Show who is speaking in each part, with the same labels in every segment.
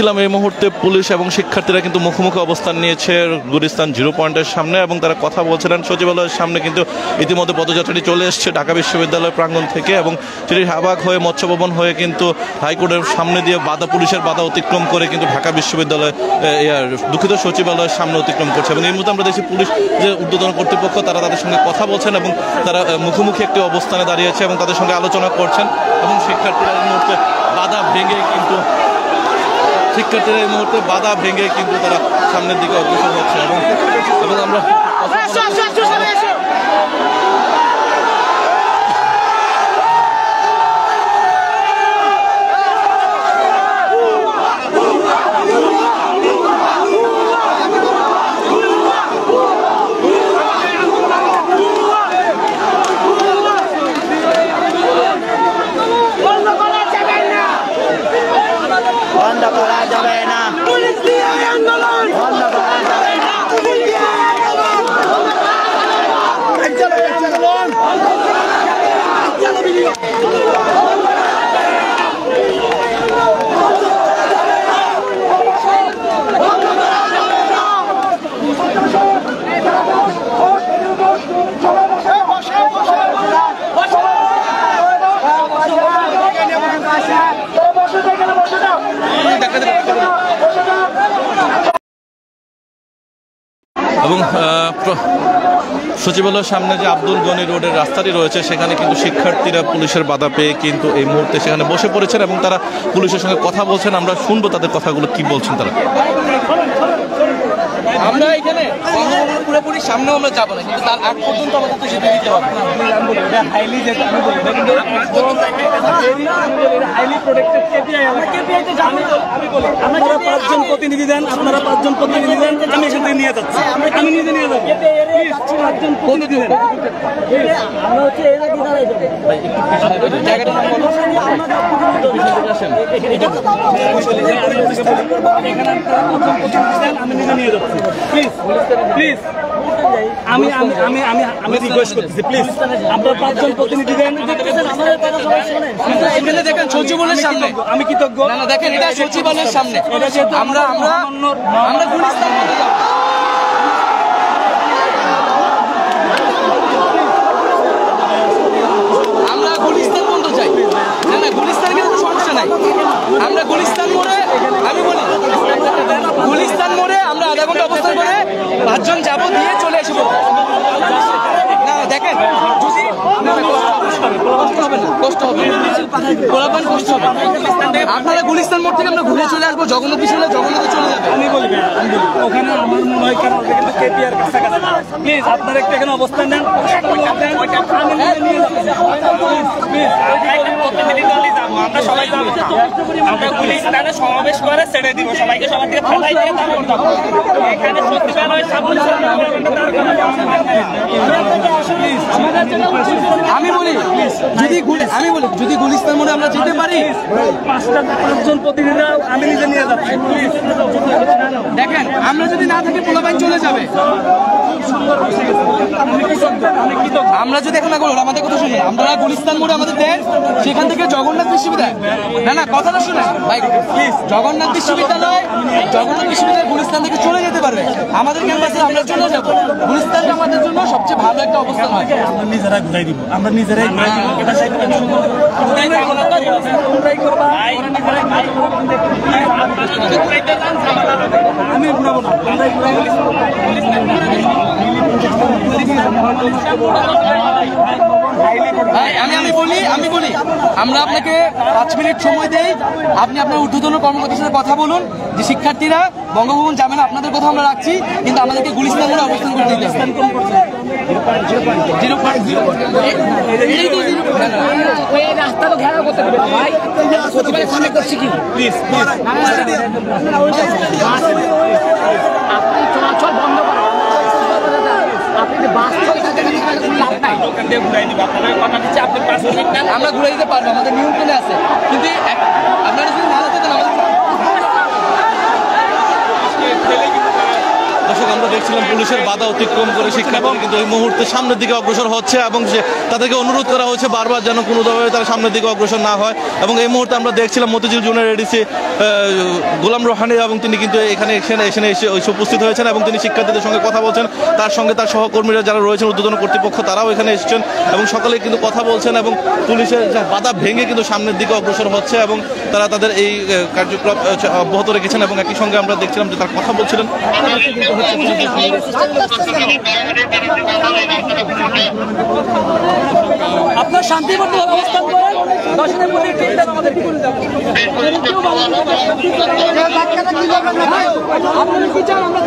Speaker 1: দেখছিলাম এই মুহূর্তে পুলিশ এবং শিক্ষার্থীরা কিন্তু মুখোমুখি অবস্থান নিয়েছে গুলিস্তান 0 পয়েন্টের সামনে এবং তারা কথা বলছিলেন। সচিবালয়ের সামনে কিন্তু ইতিমধ্যে পদযাত্রাটি চলে এসছে ঢাকা বিশ্ববিদ্যালয় প্রাঙ্গণ থেকে এবং সেটি হাবাগ হয়ে মৎস্য ভবন হয়ে কিন্তু হাইকোর্টের সামনে দিয়ে পুলিশের বাধা অতিক্রম করে কিন্তু ঢাকা বিশ্ববিদ্যালয় দুঃখিত সচিবালয়ের সামনে অতিক্রম করছে। এবং এই মুহূর্তে আমরা দেখছি পুলিশ যে ঊর্ধ্বতন কর্তৃপক্ষ তারা তাদের সঙ্গে কথা বলছেন এবং তারা মুখোমুখি একটি অবস্থানে দাঁড়িয়েছে এবং তাদের সঙ্গে আলোচনা করছেন এবং শিক্ষার্থীরা এই মুহূর্তে বাধা ভেঙে কিন্তু তারা সামনের দিকে অগ্রসর হচ্ছে এবং আমরা সচিবালয়ের সামনে যে আব্দুল গনি রোডের রাস্তাটি রয়েছে সেখানে কিন্তু শিক্ষার্থীরা পুলিশের বাধা পেয়ে কিন্তু এই মুহূর্তে সেখানে বসে পড়েছেন এবং তারা পুলিশের সঙ্গে কথা বলছেন। আমরা শুনবো তাদের কথাগুলো কি বলছেন তারা।
Speaker 2: আমরা এখানে পুরোপুরি সামনেও আমরা যাবো না, কিন্তু তার আগ পর্যন্ত আমাদের তো যেতে দিতে হবে।
Speaker 3: আপনারা 5 জন প্রতিনিধি দেন, আমি এখান থেকে নিয়ে যাচ্ছি, আমি নিজে নিয়ে যাবো। 5 জন প্রতিনিধি দেন, আমরা হচ্ছে এর আগে দাঁড়াই যাবো। আমি নিজে নিয়ে যাচ্ছি, প্লিজ প্লিজ। আমি রিকোয়েস্ট করতেছি, প্লিজ আপনারা 5 জন প্রতিনিধি দেন।
Speaker 2: এখানে দেখেন সচিবালয়ের সামনে,
Speaker 3: আমি কৃতজ্ঞ।
Speaker 2: দেখেন এটা সচিবালয়ের সামনে, আমরা গুলিস্তান মধ্যে যাবো। আমরা গুলিস্তান বন্ধ চাই, না গুলিস্তানে কিন্তু সমস্যা নাই। আমরা গুলিস্তান মোড়ে, আমি বলি গুলিস্তান মোড়ে আমরা আধা ঘন্টা অবস্থান করে 5 জন যাবো, দিয়ে চলে আসবো। না দেখেন যদি কষ্ট হবে আপনারা গুলিস্তান মোড় থেকে আমরা ঘুরে চলে আসবো, জগন্নাথ বিশ্ববিদ্যালয় জগন্নাথে চলে যাবে।
Speaker 3: আমি বলি ওখানে আমার মনে হয় কারণ কেপিআর কাছাকাছি, প্লিজ আপনারা একটু এখানে অবস্থান নেন। আমরা সবাই যাবো, আমরা গুলিস্তানে সমাবেশ করে ছেড়ে দিব, সবাইকে সবার থেকে ফেলাই দিয়ে তারপর যাবো। এখানে সচিবালয়ের সামনে
Speaker 2: আমি বলি যদি গুলিস্তান মোড়ে আমরা যেতে পারি,
Speaker 3: 5 জন প্রতিনিধি আমি নিজে নিয়ে যাচ্ছি, প্লিজ।
Speaker 2: দেখেন আমরা যদি না থাকি পোলাপাইন চলে যাবে। আমরা যদি এখন না করি আমাদের কথা শুনি, আমরা গুলিস্তান মোড়ে আমাদের দেন, সেখান থেকে জগন্নাথ বিশ্ববিদ্যালয়, না কথাটা শুনেন ভাই, প্লিজ। জগন্নাথ বিশ্ববিদ্যালয় গুলিস্তান থেকে চলে যেতে পারবে, আমাদের ক্যাম্পাসে আমরা চলে যাবো। গুলিস্তানটা আমাদের জন্য সবচেয়ে ভালো একটা অবস্থান হয়।
Speaker 3: আমরা নিজেরাই ঘুরাই দিব, আমরা নিজেরাই ঘুরাই দিব। আমি ঘুরাবো না,
Speaker 2: আমি বলি আমরা আপনাকে 5 মিনিট সময় দেই, আপনি আপনার ঊর্ধ্বতন কর্মকর্তার সাথে কথা বলুন যে শিক্ষার্থীরা বঙ্গভবন যাবে না, আপনাদের কথা আমরা রাখছি, কিন্তু আমাদেরকে গুলিস্তান মোড়ে অবস্থান করে দিতে হবে।
Speaker 4: রাস্তা তো ঘেরাও করতে হবে ভাই, করছি কি
Speaker 3: প্লিজ
Speaker 4: আপনি চলাচল বন্ধ করেন, আপনি বাস লাভ নাই।
Speaker 2: আমরা ঘুরে দিতে পারবো, আমাদের নিয়ন্ত্রণে আছে, কিন্তু আপনারা যদি না যেতেন আমাদের।
Speaker 1: দর্শক আমরা দেখছিলাম পুলিশের বাধা অতিক্রম করে শিক্ষার্থীরা কিন্তু এই মুহূর্তে সামনের দিকে অগ্রসর হচ্ছে এবং তাদেরকে অনুরোধ করা হয়েছে বারবার যেন কোনোভাবে তারা সামনের দিকে অগ্রসর না হয়। এবং এই মুহূর্তে আমরা দেখছিলাম মতিঝিল জোনের এডিসি গোলাম রোহানি এবং তিনি কিন্তু এখানে এসে উপস্থিত হয়েছেন এবং তিনি শিক্ষার্থীদের সঙ্গে কথা বলছেন। তার সঙ্গে তার সহকর্মীরা যারা রয়েছেন ঊর্ধ্বতন কর্তৃপক্ষ তারাও এখানে এসেছেন এবং সকলে কিন্তু কথা বলছেন এবং পুলিশের বাধা ভেঙে কিন্তু সামনের দিকে অগ্রসর হচ্ছে এবং তারা তাদের এই কার্যক্রম অব্যাহত রেখেছেন এবং একই সঙ্গে আমরা দেখছিলাম যে তারা কথা বলছিলেন।
Speaker 3: আপনার শান্তিপূর্ণ অবস্থান করেন, দর্শনের মধ্যে আমাদের আপনারা কি চান আমরা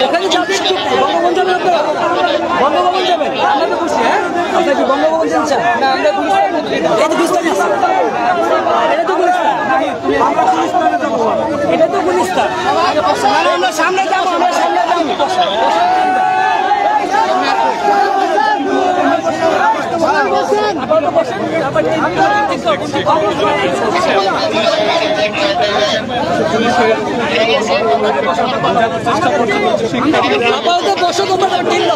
Speaker 3: ওখানে যাবেন, বঙ্গভবন যাবেন, আপনারা বঙ্গভবন যাবেন, আমরা তো খুশি। হ্যাঁ, আপনার কি বঙ্গভবন যান? না, আমরা এটা তো গুলিস্তান, এটা তো গুলিস্তান, এটা তো গুলিস্তান। আমরা সামনে যাবো, আমরা সামনে যাবো। বসো তোমরা টিল